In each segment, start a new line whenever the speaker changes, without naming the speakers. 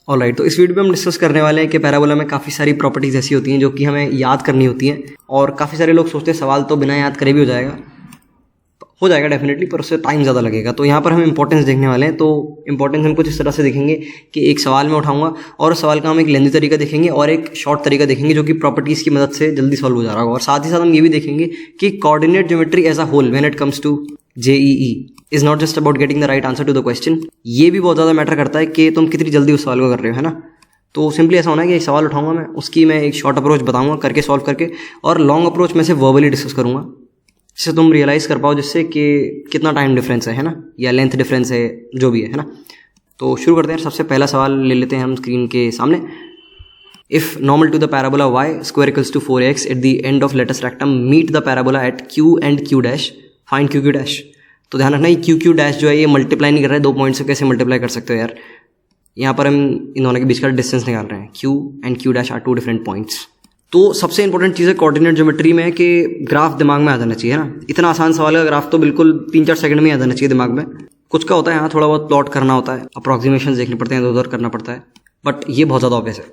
Alright, तो इस video में हम डिस्कस करने वाले हैं कि पैराबोला में काफ़ी सारी प्रॉपर्टीज़ ऐसी होती हैं जो कि हमें याद करनी होती हैं। और काफ़ी सारे लोग सोचते हैं सवाल तो बिना याद करे भी हो जाएगा डेफिनेटली, पर उससे टाइम ज़्यादा लगेगा। तो यहाँ पर हम इंपॉर्टेंस देखने वाले हैं। तो इंपॉर्टेंस हम कुछ इस तरह से देखेंगे कि एक सवाल में उठाऊंगा और उस सवाल का हम एक लेंदी तरीका देखेंगे और एक शॉर्ट तरीका देखेंगे जो कि प्रॉपर्टीज़ की मदद से जल्दी सॉल्व हो जा रहा होगा। और साथ ही साथ हम ये भी देखेंगे कि coordinate geometry as a whole when it comes to JEE is not just about getting the right answer to the question. ये भी बहुत ज़्यादा मैटर करता है कि तुम कितनी जल्दी उस सवाल को कर रहे हो, है ना। तो सिंपली ऐसा होना है कि एक सवाल उठाऊंगा मैं, उसकी मैं एक शॉर्ट अप्रोच बताऊंगा करके सॉल्व करके, और लॉन्ग अप्रोच में से वर्बली डिस्कस करूंगा जिससे तुम रियलाइज़ कर पाओ जिससे कि कितना टाइम डिफरेंस है ना, या लेंथ डिफरेंस है, जो भी है ना। तो शुरू करते हैं। सबसे पहला सवाल ले लेते हैं हम स्क्रीन के सामने। If normal to the parabola y square equals to 4x at the end of lattice rectum meet the parabola at q and q dash, find q q dash। तो ध्यान रखना ये q डैश जो है ये multiply नहीं कर रहा है, 2 पॉइंट से कैसे मल्टीप्लाई कर सकते हो यार। यहाँ पर हम इन दोनों के बीच का डिस्टेंस निकाल रहे हैं। q and q dash are 2 different points. तो सबसे इंपॉर्टेंट चीज़ है कोऑर्डिनेट ज्योमेट्री में कि ग्राफ दिमाग में आ जाना चाहिए, है ना। इतना आसान सवाल है, ग्राफ तो बिल्कुल 3-4 सेकंड में आ जाना चाहिए दिमाग में। कुछ का होता है यहाँ थोड़ा बहुत प्लॉट करना होता है, अप्रॉक्सीमेशन देखने पड़ते हैं, इधर उधर करना पड़ता है, बट ये बहुत ज़्यादा ऑब्वियस है।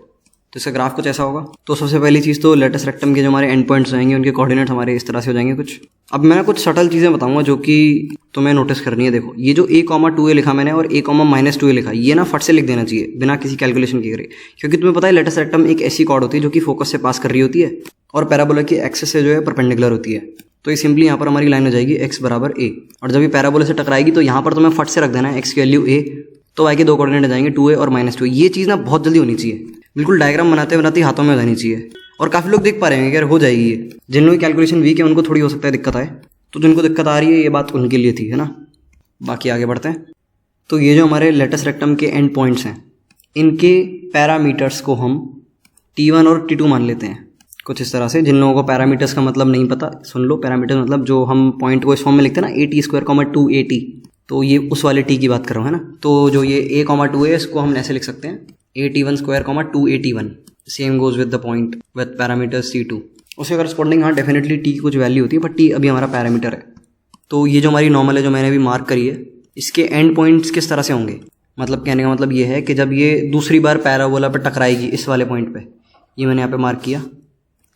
तो इसका ग्राफ कुछ ऐसा होगा। तो सबसे पहली चीज़ तो लेटेस्ट रेक्टम के जो हमारे एंड पॉइंट्स रहेंगे उनके कोऑर्डिनेट्स हमारे इस तरह से हो जाएंगे कुछ। अब मैं कुछ सटल चीज़ें बताऊंगा जो कि तुम्हें नोटिस करनी है। देखो ये जो a,2a लिखा मैंने और a,-2a लिखा, ये ना फट से लिख देना चाहिए बिना किसी कैलकुलेशन के करे, क्योंकि तुम्हें पता है लेटेस्ट रेक्टम एक ऐसी कॉर्ड होती है जो कि फोकस से पास कर रही होती है और पैराबोला की एक्सिस से जो है परपेंडिकुलर होती है। तो ये सिंपली यहाँ पर हमारी लाइन हो जाएगी x बराबर a, और जब ये पैराबोला से टकराएगी तो यहाँ पर तुम्हें फट से रख देना है x की वैल्यू a, तो y के 2 कोऑर्डिनेट आ जाएंगे 2a और -2a। ये चीज़ ना बहुत जल्दी होनी चाहिए, बिल्कुल डायग्राम बनाते बनाते हाथों में हो जानी चाहिए। और काफ़ी लोग देख पा रहे हैं कि यार हो जाएगी ये, जिन लोगों की कैलकुलेशन वीक है उनको थोड़ी हो सकता है दिक्कत आए, तो जिनको दिक्कत आ रही है ये बात उनके लिए थी, है ना। बाकी आगे बढ़ते हैं। तो ये जो हमारे लेटेस्ट रेक्टम के एंड पॉइंट्स हैं इनके पैरामीटर्स को हम T1 और T2 मान लेते हैं कुछ इस तरह से। जिन लोगों को पैरामीटर्स का मतलब नहीं पता सुन लो। पैरामीटर्स मतलब जो हम पॉइंट को इस फॉर्म में लिखते हैं ना, a² 2at, तो ये उस वाले t की बात कर रहा हूँ, है ना। तो जो ये a,2 है इसको हम ऐसे लिख सकते हैं at1² 2at1। Same goes with the point with parameters T2। उसके करस्पॉन्डिंग हाँ डेफिनेटली t की कुछ वैल्यू होती है, बट t अभी हमारा पैरामीटर है। तो ये जो हमारी नॉर्मल है जो मैंने अभी मार्क करी है, इसके एंड पॉइंट्स किस तरह से होंगे, मतलब कहने का मतलब ये है कि जब ये दूसरी बार पैराबोला पर टकराएगी इस वाले पॉइंट पे, ये मैंने यहाँ पे मार्क किया,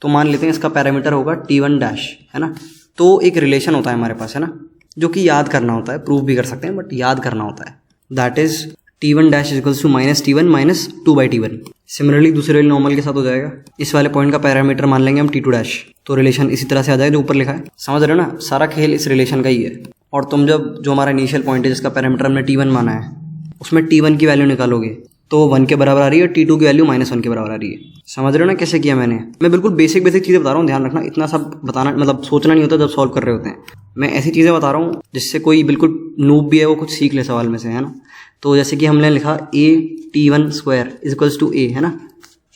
तो मान लेते हैं इसका पैरामीटर होगा T1 डैश, है ना। तो एक रिलेशन होता है हमारे पास, है ना, जो कि याद करना होता है, प्रूफ भी कर सकते हैं बट याद करना होता है। That is T1 dash is equals to -T1 -2/T1। Similarly दूसरे वाले नॉर्मल के साथ हो जाएगा। इस वाले पॉइंट का पैरामीटर मान लेंगे हम T2 डैश, तो रिलेशन इसी तरह से आ जाएगा जो ऊपर लिखा है। समझ रहे हो ना, सारा खेल इस रिलेशन का ही है। और तुम जब जो हमारा इनिशियल पॉइंट है जिसका पैरामीटर हमने T1 माना है, उसमें T1 की वैल्यू निकालोगे तो 1 के बराबर आ रही है और T2 की वैल्यू -1 के बराबर आ रही है। समझ रहे हो ना कैसे किया मैंने। मैं बिल्कुल बेसिक चीज़ें बता रहा हूँ, ध्यान रखना। इतना सब बताना मतलब सोचना नहीं होता जब सॉल्व कर रहे होते हैं। मैं ऐसी चीज़ें बता रहा हूँ जिससे कोई बिल्कुल नूब भी है वो कुछ सीख ले सवाल में से, है ना। तो जैसे कि हमने लिखा at1² is equals to a, है ना।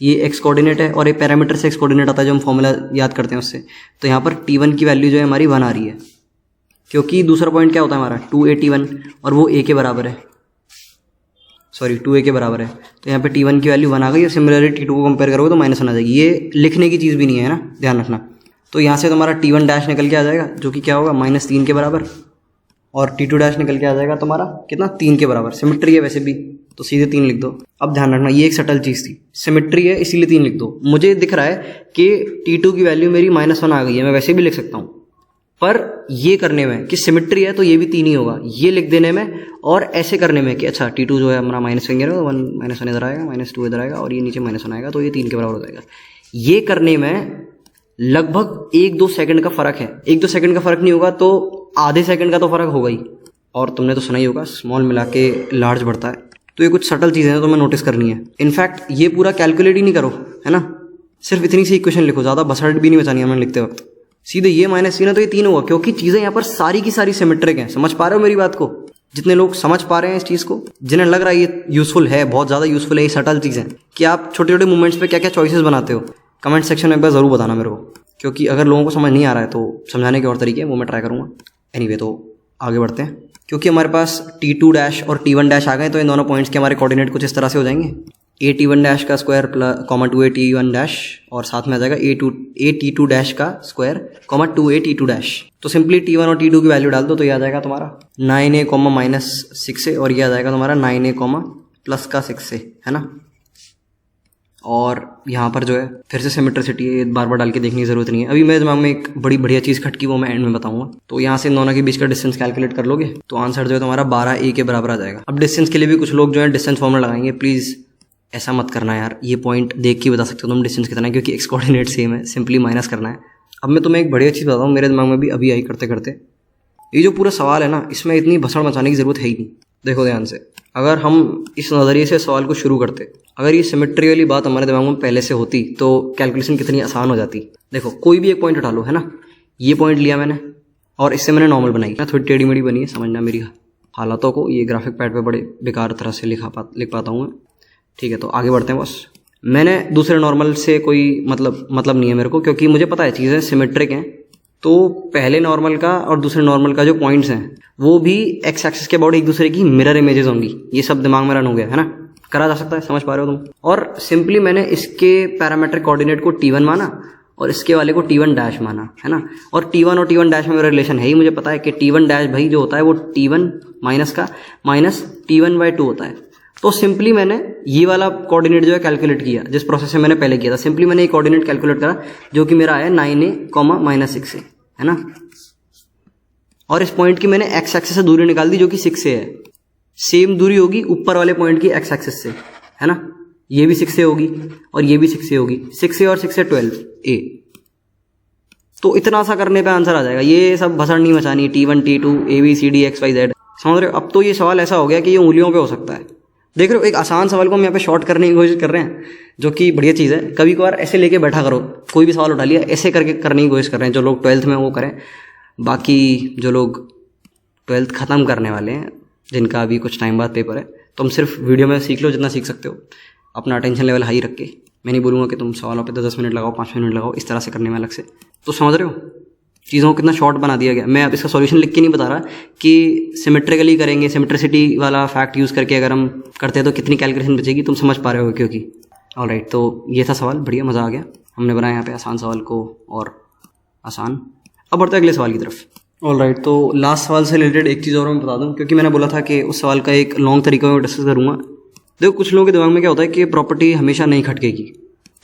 ये x कोऑर्डिनेट है और ये पैरामीटर से x कोऑर्डिनेट आता है जो हम फॉर्मूला याद करते हैं उससे। तो यहाँ पर T1 की वैल्यू जो है हमारी 1 आ रही है, क्योंकि दूसरा पॉइंट क्या होता है हमारा 2at1 और वो a के बराबर है, सॉरी 2a के बराबर है। तो यहाँ पे T1 की वैल्यू 1 आ गई और सिमिलरली T2 को कंपेयर करोगे तो -1 आ जाएगी। ये लिखने की चीज़ भी नहीं है ना, ध्यान रखना। तो यहाँ से तुम्हारा T1 डैश निकल के आ जाएगा जो कि क्या होगा -3 के बराबर, और T2 डैश निकल के आ जाएगा तुम्हारा कितना 3 के बराबर। सिमेट्री है वैसे भी तो सीधे 3 लिख दो। अब ध्यान रखना ये एक सटल चीज़ थी, सिमेट्री है इसीलिए 3 लिख दो। मुझे दिख रहा है कि T2 की वैल्यू मेरी -1 आ गई है, मैं वैसे भी लिख सकता हूँ, पर ये करने में कि सिमेट्री है तो ये भी 3 ही होगा, ये लिख देने में, और ऐसे करने में कि अच्छा T2 जो है हमारा -1 तो 1 इधर आएगा, -2 इधर आएगा और ये नीचे -1 आएगा, तो ये 3 के बराबर हो जाएगा। ये करने में लगभग 1-2 सेकंड का फ़र्क है। 1-2 सेकंड का फ़र्क नहीं होगा तो आधे सेकंड का तो फ़र्क होगा ही। और तुमने तो सुना ही होगा स्मॉल मिला के लार्ज बढ़ता है। तो ये कुछ सटल चीज़ें हैं तो तुम्हें नोटिस करनी है। इनफैक्ट ये पूरा कैलकुलेट ही नहीं करो, है ना, सिर्फ इतनी सी इक्वेशन लिखो, ज़्यादा बसड़ भी नहीं बचानी हमें लिखते वक्त। सीधे ये -3 है तो ये 3 होगा, क्योंकि चीज़ें यहाँ पर सारी की सारी सिमेट्रिक हैं। समझ पा रहे हो मेरी बात को? जितने लोग समझ पा रहे हैं इस चीज़ को, जिन्हें लग रहा है ये यूज़फुल है, बहुत ज़्यादा यूज़फुल है, ये सटल चीज़ें कि आप छोटे छोटे मूवमेंट्स पे क्या क्या चॉइसेस बनाते हो, कमेंट सेक्शन में एक बार ज़रूर बताना मेरे को, क्योंकि अगर लोगों को समझ नहीं आ रहा है तो समझाने के और तरीके हैं वो मैं ट्राई करूँगा। एनीवे तो आगे बढ़ते हैं। क्योंकि हमारे पास T2 डैश और T1 डैश आ गए तो इन दोनों पॉइंट्स के हमारे कोऑर्डिनेट कुछ इस तरह से हो जाएंगे a_T1 डैश का स्क्वायर प्लस 2a_T1 डैश, और साथ में आ जाएगा a_T2 डैश का स्क्वायर 2a_T2 डैश। तो सिंपली T1 और T2 की वैल्यू डाल दो तो ये आ जाएगा तुम्हारा 9a, -6a, और ये आ जाएगा तुम्हारा 9a, +6a, है ना। और यहाँ पर जो है फिर से सिमेट्रिसिटी है, बार बार डाल के देखने की ज़रूरत नहीं है। अभी मेरे दिमाग में एक बड़ी बढ़िया चीज़ खटकी, वो मैं एंड में बताऊंगा। तो यहाँ से इन दोनों के बीच का डिस्टेंस कैलकुलेट कर लोगे तो आंसर जो है तुम्हारा 12a के बराबर आ जाएगा। अब डिस्टेंस के लिए भी कुछ लोग जो है डिस्टेंस फॉर्मूला लगाएंगे, प्लीज़ ऐसा मत करना यार, ये पॉइंट देख के बता सकते हो तुम डिस्टेंस कितना है, क्योंकि एक्स कोऑर्डिनेट सेम है, सिंपली माइनस करना है। अब मैं तुम्हें एक बढ़िया चीज़ बताता हूँ, मेरे दिमाग में भी अभी आई करते करते। ये जो पूरा सवाल है ना, इसमें इतनी भसड़ मचाने की ज़रूरत है ही नहीं। देखो ध्यान से, अगर हम इस नज़रिए से सवाल को शुरू करते, अगर ये सिमेट्री वाली बात हमारे दिमाग में पहले से होती तो कैलकुलेशन कितनी आसान हो जाती। देखो कोई भी एक पॉइंट उठा लो, है ना, ये पॉइंट लिया मैंने और इससे मैंने नॉर्मल बनाई, थोड़ी टेढ़ी मेढ़ी बनी है, समझना मेरी हालातों को। ये ग्राफिक पैड पे बड़े बेकार तरह से लिख पाता हूँ मैं, ठीक है। तो आगे बढ़ते हैं बस। मैंने दूसरे नॉर्मल से कोई मतलब नहीं है मेरे को, क्योंकि मुझे पता है चीज़ें सिमेट्रिक हैं। तो पहले नॉर्मल का और दूसरे नॉर्मल का जो पॉइंट्स हैं वो भी एक्स एक्सिस के अबाउट एक दूसरे की मिरर इमेजेस होंगी। ये सब दिमाग में रन हो गया है ना, करा जा सकता है, समझ पा रहे हो तुम। और सिंपली मैंने इसके पैरामेट्रिक कोऑर्डिनेट को T1 माना और इसके वाले को T1 डैश माना, है ना। और T1 और T1 डैश में मेरा रिलेशन है ही, मुझे पता है कि T1 डैश भाई जो होता है वो T1 माइनस का माइनस T1/2 होता है। तो सिंपली मैंने ये वाला कोऑर्डिनेट जो है कैलकुलेट किया, जिस प्रोसेस से मैंने पहले किया था। सिंपली मैंने एक कोऑर्डिनेट कैलकुलेट करा जो कि मेरा आया 9a, -6a, है ना। और इस पॉइंट की मैंने एक्स एक्सिस से दूरी निकाल दी जो कि 6 से है। सेम दूरी होगी ऊपर वाले पॉइंट की एक्स एक्सिस से, है ना। ये भी 6 से होगी और ये भी 6 से होगी, 6 से और 6 से 12a। तो इतना सा करने पे आंसर आ जाएगा। ये सब भसड़ नहीं मचानी, T1 T2 ABCD XYZ, समझ रहे हो। अब तो ये सवाल ऐसा हो गया कि ये उंगलियों पे हो सकता है। देख रहे हो, एक आसान सवाल को हम यहाँ पे शॉर्ट करने की कोशिश कर रहे हैं, जो कि बढ़िया चीज़ है। कभी कभार ऐसे लेके बैठा करो, कोई भी सवाल उठा लिया ऐसे करके करने की कोशिश कर रहे हैं। जो लोग 12th में वो करें, बाकी जो लोग 12th ख़त्म करने वाले हैं, जिनका अभी कुछ टाइम बाद पेपर है, तुम सिर्फ वीडियो में सीख लो जितना सीख सकते हो, अपना अटेंशन लेवल हाई रख के। मैं नहीं बोलूँगा कि तुम सवालों पे 10 मिनट लगाओ, 5 मिनट लगाओ, इस तरह से करने में अलग से। तो समझ रहे हो चीज़ों को कितना शॉर्ट बना दिया गया। मैं अब इसका सॉल्यूशन लिख के नहीं बता रहा कि सिमेट्रिकली करेंगे, सिमेट्रिसिटी वाला फैक्ट यूज़ करके अगर हम करते हैं तो कितनी कैलकुलेशन बचेगी, तुम समझ पा रहे हो क्योंकि। ऑलराइट, तो ये था सवाल, बढ़िया मज़ा आ गया। हमने बनाया यहाँ पे आसान सवाल को और आसान। अब बढ़ते हैं अगले सवाल की तरफ। ऑलराइट, तो लास्ट सवाल से रिलेटेड एक चीज़ और मैं बता दूं, क्योंकि मैंने बोला था कि उस सवाल का एक लॉन्ग तरीका में डिस्कस करूँगा। देखो कुछ लोगों के दिमाग में क्या होता है कि प्रॉपर्टी हमेशा नहीं खटकेगी,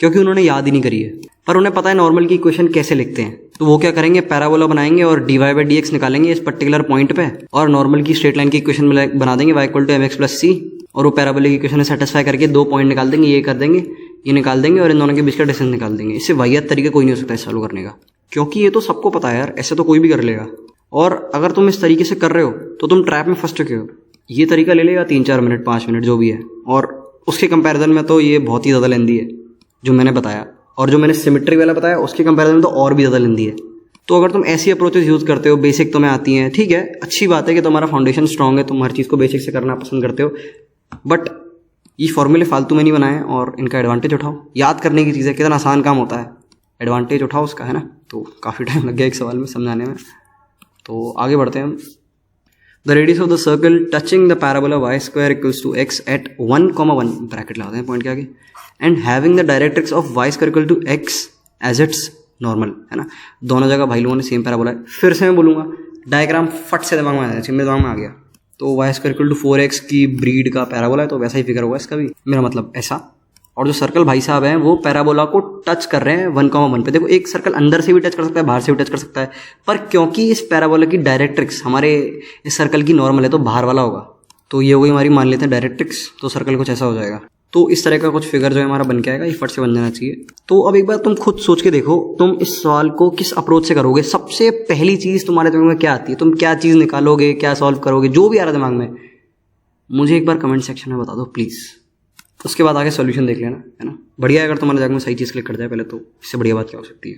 क्योंकि उन्होंने याद ही नहीं करी है, पर उन्हें पता है नॉर्मल की इक्वेशन कैसे लिखते हैं। तो वो क्या करेंगे, पैराबोला बनाएंगे और dy/dx निकालेंगे इस पर्टिकुलर पॉइंट पे, और नॉर्मल की स्ट्रेट लाइन की इक्वेशन बना देंगे y = mx + c, और वो पैराबोला की इक्वेशन सेटिस्फाई करके 2 पॉइंट निकाल देंगे, ये कर देंगे, ये निकाल देंगे और इन दोनों के बीच का डिस्टेंस निकाल देंगे। इससे वाहियात तरीका कोई नहीं हो सकता इस सॉल्व करने का, क्योंकि ये तो सबको पता है यार, ऐसे तो कोई भी कर लेगा। और अगर तुम इस तरीके से कर रहे हो तो तुम ट्रैप में फंस चुके हो। ये तरीका ले लेगा 3-4 मिनट, 5 मिनट, जो भी है, और उसके कंपैरिजन में तो ये बहुत ही ज़्यादा लेंदी है जो मैंने बताया, और जो मैंने सिमेट्री वाला बताया उसके कंपैरिजन में तो और भी ज़्यादा लेंदी है। तो अगर तुम ऐसी अप्रोचेस यूज़ करते हो, बेसिक तुम्हें आती हैं, ठीक है, अच्छी बात है कि तुम्हारा फाउंडेशन स्ट्रॉन्ग है, तुम हर चीज़ को बेसिक से करना पसंद करते हो, बट ये फॉर्मूले फालतू में नहीं बनाए और इनका एडवांटेज उठाओ। याद करने की चीज़ है, कितना आसान काम होता है, एडवांटेज उठाओ उसका, है ना। तो काफ़ी टाइम लग गया एक सवाल में समझाने में, तो आगे बढ़ते हैं हम। The radius of the circle touching the parabola y² = x at 1,1 bracket लगाते हैं पॉइंट के आगे, and having the directrix of y² = x as its normal, है ना। दोनों जगह भाई लोगों ने सेम पैराबोला है। फिर से मैं बोलूँगा, डायग्राम फट से दिमाग में आ जाए, मेरे दिमाग में आ गया। तो y² = 4x की ब्रीड का पैराबोला है, तो वैसा ही फिगर होगा इसका भी, मेरा मतलब ऐसा। और जो सर्कल भाई साहब हैं वो पैराबोला को टच कर रहे हैं 1,1 पे। देखो एक सर्कल अंदर से भी टच कर सकता है, बाहर से भी टच कर सकता है, पर क्योंकि इस पैराबोला की डायरेक्ट्रिक्स हमारे इस सर्कल की नॉर्मल है तो बाहर वाला होगा, तो ये हो गई हमारी, मान लेते हैं डायरेक्ट्रिक्स, तो सर्कल कुछ ऐसा हो जाएगा। तो इस तरह का कुछ फिगर जो है हमारा बन के आएगा, ये फट से बन जाना चाहिए। तो अब एक बार तुम खुद सोच के देखो, तुम इस सवाल को किस अप्रोच से करोगे। सबसे पहली चीज़ तुम्हारे दिमाग में क्या आती है, तुम क्या चीज़ निकालोगे, क्या सॉल्व करोगे, जो भी आ रहा है दिमाग में, मुझे एक बार कमेंट सेक्शन में बता दो प्लीज़। उसके बाद आगे सॉल्यूशन देख लेना, है ना। बढ़िया है अगर तुम्हारे दिमाग में सही चीज़ क्लिक कर जाए पहले, तो इससे बढ़िया बात क्या हो सकती है।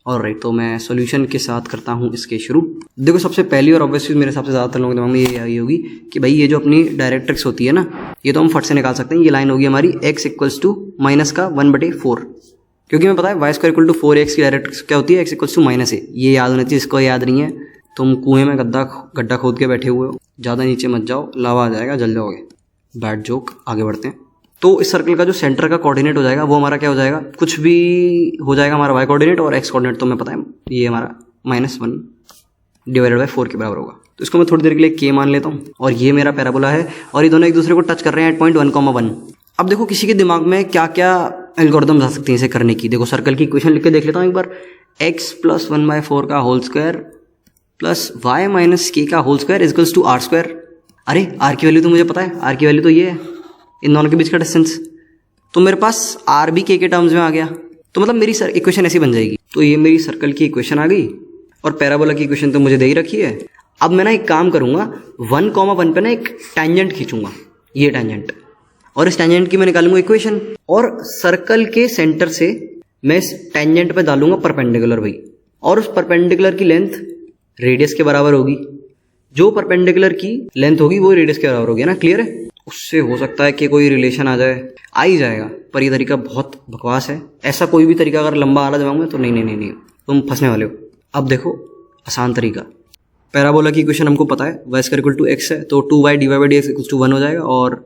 ऑलराइट, तो मैं सॉल्यूशन के साथ करता हूँ इसके शुरू। देखो सबसे पहली और ऑब्वियस चीज़ मेरे हिसाब से ज़्यादातर लोगों के दिमाग में ये आई होगी कि भाई ये जो अपनी डायरेक्ट्रिक्स होती है ना, ये तो हम फट से निकाल सकते हैं। ये लाइन होगी हमारी x = -1/4, क्योंकि मैं पता है y² = 4x की डायरेक्ट्रिक्स क्या होती है, x = -a। ये याद होना चाहिए, इसको याद नहीं है तुम कुएं में गड्ढा खोद के बैठे हुए हो, ज़्यादा नीचे मत जाओ, लावा आ जाएगा, जल जाओगे। Bad joke. आगे बढ़ते हैं। तो इस सर्कल का जो सेंटर का कोऑर्डिनेट हो जाएगा वो हमारा क्या हो जाएगा, कुछ भी हो जाएगा हमारा y कोऑर्डिनेट, और x कोऑर्डिनेट तो हमें पता है ये हमारा -1/4 के बराबर होगा। तो इसको मैं थोड़ी देर के लिए k मान लेता हूँ, और ये मेरा पैराबोला है और ये दोनों एक दूसरे को टच कर रहे हैं एट पॉइंट 1,1। अब देखो किसी के दिमाग में क्या क्या एल्गोरिदम्स आ सकती हैं इसे करने की। देखो सर्कल की इक्वेशन लिख के देख लेता हूँ एक बार। x + 1/4 का whole square plus y - k का whole square equals to r square. अरे r की वैल्यू तो मुझे पता है, r की वैल्यू तो ये है, इन दोनों के बीच का डिस्टेंस। तो मेरे पास r भी k के टर्म्स में आ गया, तो मतलब मेरी इक्वेशन ऐसी बन जाएगी। तो ये मेरी सर्कल की इक्वेशन आ गई और पैराबोला की इक्वेशन तो मुझे दे ही रखी है। अब मैं ना एक काम करूँगा, 1,1 पे ना एक टेंजेंट खींचूंगा, ये टेंजेंट, और इस टेंजेंट की मैं निकालूंगा इक्वेशन, और सर्कल के सेंटर से मैं इस टेंजेंट पे डालूंगा परपेंडिकुलर भाई, और उस परपेंडिकुलर की लेंथ रेडियस के बराबर होगी। जो परपेंडिकुलर की लेंथ होगी वो रेडियस के बराबर होगी ना, क्लियर है। उससे हो सकता है कि कोई रिलेशन आ ही जाएगा, पर ये तरीका बहुत बकवास है। ऐसा कोई भी तरीका अगर लंबा आला दिमाग में तो नहीं, तुम फंसने वाले हो। अब देखो आसान तरीका, पैराबोला की इक्वेशन हमको पता है, y square equal to x है, तो 2y divide dx equal to 1 हो जाएगा, और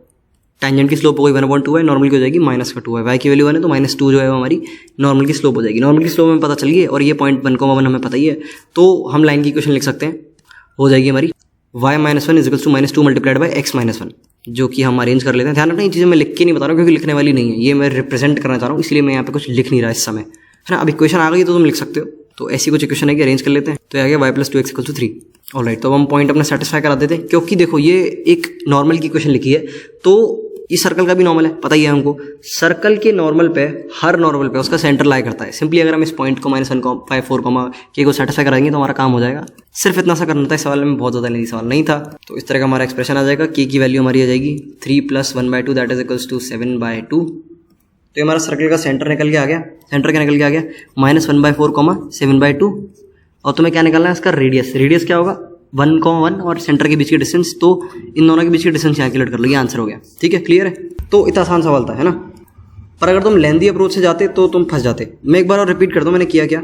टेंजेंट की स्लोप हो गई 1/2y, नॉर्मल की हो जाएगी -2y, y की वैल्यू 1 है तो -2 जो है वो हमारी नॉर्मल की स्लोप हो जाएगी। नॉर्मल की स्लोप हमें पता चल गई है, और ये पॉइंट 1,1 हमें पता ही है, तो हम लाइन की इक्वेशन लिख सकते हैं, हो जाएगी हमारी y - 1 equals to -2 multiplied by x - 1, जो कि हम अरेंज कर लेते हैं। ध्यान रखना ये चीज़ें मैं लिख के नहीं बता रहा हूँ क्योंकि लिखने वाली नहीं है, ये मैं रिप्रेजेंट करना चाह रहा हूँ, इसलिए मैं यहाँ पे कुछ लिख नहीं रहा इस समय, है ना। अब इक्वेशन आ गई तो तुम लिख सकते हो, तो ऐसी कुछ इक्वेशन है कि अरेंज कर लेते हैं। तो आ गया y + 2x equal to 3। Alright, तो हम पॉइंट अपना सेटिस्फाई करा देते हैं, क्योंकि देखो ये एक नॉर्मल की इक्वेशन लिखी है, तो ये सर्कल का भी नॉर्मल है, पता ही है हमको। सर्कल के नॉर्मल पे, हर नॉर्मल पे उसका सेंटर लाई करता है। सिंपली अगर हम इस पॉइंट को -1/4 k को सेटिस्फाई कराएंगे तो हमारा काम हो जाएगा। सिर्फ इतना सा करना था, इस सवाल में बहुत ज़्यादा नहीं सवाल नहीं था। तो इस तरह का हमारा एक्सप्रेशन आ जाएगा, k की वैल्यू हमारी आ जाएगी 3 + 1/2 दैट इज इक्वल्स टू 7/2। तो ये हमारा सर्कल का सेंटर निकल के आ गया। सेंटर क्या निकल के आ गया, -1/4 7/2, और तुम्हें क्या निकालना है इसका रेडियस। रेडियस क्या होगा 1,1 और सेंटर के बीच की डिस्टेंस, तो इन दोनों के बीच की डिस्टेंस कैलकुलेट कर लो, ये आंसर हो गया। ठीक है, क्लियर है। तो इतना आसान सवाल था, है ना। पर अगर तुम लेंदी अप्रोच से जाते तो तुम फंस जाते। मैं एक बार और रिपीट करता हूँ मैंने किया क्या।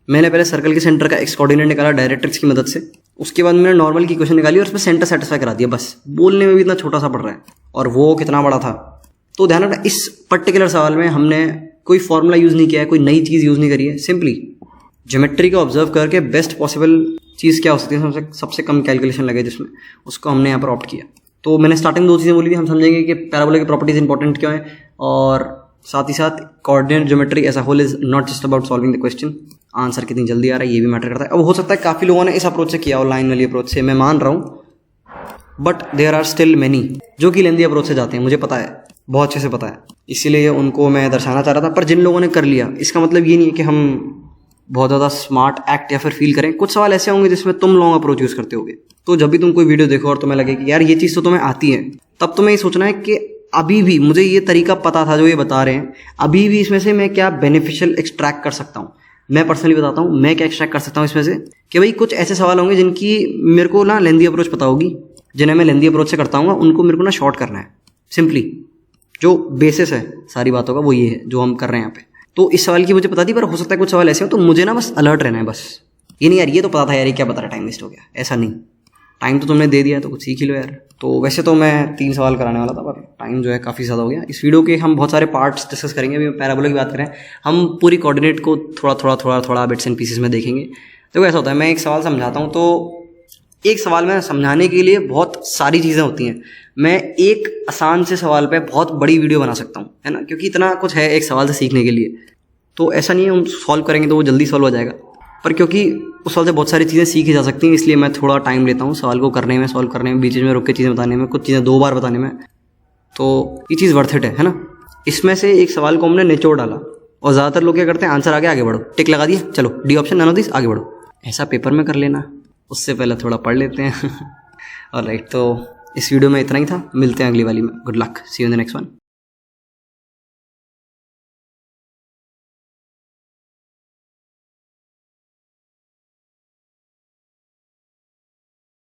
मैंने पहले सर्कल के सेंटर का x कोऑर्डिनेट निकाला डायरेक्ट्रिक्स की मदद से, उसके बाद मैंने नॉर्मल की इक्वेशन निकाली और उसमें सेंटर सेटिस्फाई करा दिया। बस बोलने में भी इतना छोटा सा पड़ रहा है, और वो कितना बड़ा था। तो ध्यान रखना, इस पर्टिकुलर सवाल में हमने कोई फॉर्मूला यूज़ नहीं किया है, कोई नई चीज़ यूज़ नहीं करी है। सिंपली ज्योमेट्री को ऑब्जर्व करके बेस्ट पॉसिबल चीज़ क्या हो सकती है, सबसे कम कैलकुलेशन लगे जिसमें, उसको हमने यहाँ पर ऑप्ट किया। तो मैंने स्टार्टिंग 2 चीज़ें बोली थी, हम समझेंगे कि पैराबोला की प्रॉपर्टीज इंपॉर्टेंट क्यों है, और साथ ही साथ coordinate geometry as a whole is not just about solving the question, answer कितनी जल्दी आ रहा है ये भी मैटर करता है। अब हो सकता है काफ़ी लोगों ने इस अप्रोच से किया हो, लाइन वाली अप्रोच से, मैं मान रहा हूँ, but there are still many जो कि लेंदी अप्रोच से जाते हैं, मुझे पता है, बहुत अच्छे से पता है, इसीलिए उनको मैं दर्शाना चाह रहा था। पर जिन लोगों ने कर लिया, इसका मतलब ये नहीं है कि हम बहुत ज़्यादा स्मार्ट एक्ट या फिर फील करें। कुछ सवाल ऐसे होंगे जिसमें तुम लॉन्ग अप्रोच यूज़ करते होगे, तो जब भी तुम कोई वीडियो देखो और तुम्हें लगे कि यार ये चीज़ तो तुम्हें आती है, तब तुम्हें ये सोचना है कि अभी भी मुझे ये तरीका पता था जो ये बता रहे हैं, अभी भी इसमें से मैं क्या बेनिफिशियल एक्सट्रैक्ट कर सकता हूँ। मैं पर्सनली बताता हूँ मैं क्या एक्सट्रैक्ट कर सकता हूँ इसमें से, कि भाई कुछ ऐसे सवाल होंगे जिनकी मेरे को ना लेंदी अप्रोच पता होगी, जिन्हें मैं लेंदी अप्रोच से करता हूँ, उनको मेरे को ना शॉर्ट करना है। सिंपली जो बेसिस है सारी बातों का वो ये है जो हम कर रहे हैं यहाँ पे। तो इस सवाल की मुझे पता थी, पर हो सकता है कुछ सवाल ऐसे हो, तो मुझे ना बस अलर्ट रहना है। बस ये नहीं यार ये तो पता था यार, ये क्या बता रहा, टाइम वेस्ट हो गया, ऐसा नहीं। टाइम तो तुमने दे दिया तो कुछ सीख ही लो यार। तो वैसे तो मैं 3 सवाल कराने वाला था, पर टाइम जो है काफ़ी ज़्यादा हो गया। इस वीडियो के हम बहुत सारे पार्ट्स डिस्कस करेंगे। अभी पैराबोला की बात करें, हम पूरी कोऑर्डिनेट को थोड़ा बिट्स एंड पीसेस में देखेंगे। तो ऐसा होता है, मैं एक सवाल समझाता हूँ, तो एक सवाल में समझाने के लिए बहुत सारी चीज़ें होती हैं। मैं एक आसान से सवाल पे बहुत बड़ी वीडियो बना सकता हूँ, है ना, क्योंकि इतना कुछ है एक सवाल से सीखने के लिए। तो ऐसा नहीं है हम सॉल्व करेंगे तो वो जल्दी सॉल्व हो जाएगा, पर क्योंकि उस सवाल से बहुत सारी चीज़ें सीखी जा सकती हैं, इसलिए मैं थोड़ा टाइम लेता हूँ सवाल को करने में, सॉल्व करने में, बीच में रुक के चीज़ें बताने में, कुछ चीज़ें 2 बार बताने में। तो ये चीज़ वर्थ इट है ना। इसमें से एक सवाल को हमने निचोड़ डाला, और ज़्यादातर लोग क्या करते हैं, आंसर आगे बढ़ो, टिक लगा दिया, चलो D option none of this, आगे बढ़ो। ऐसा पेपर में कर लेना, उससे पहले थोड़ा पढ़ लेते हैं। ऑलराइट, तो इस वीडियो में इतना ही था, मिलते हैं अगली वाली में। Good luck, see you in the next one.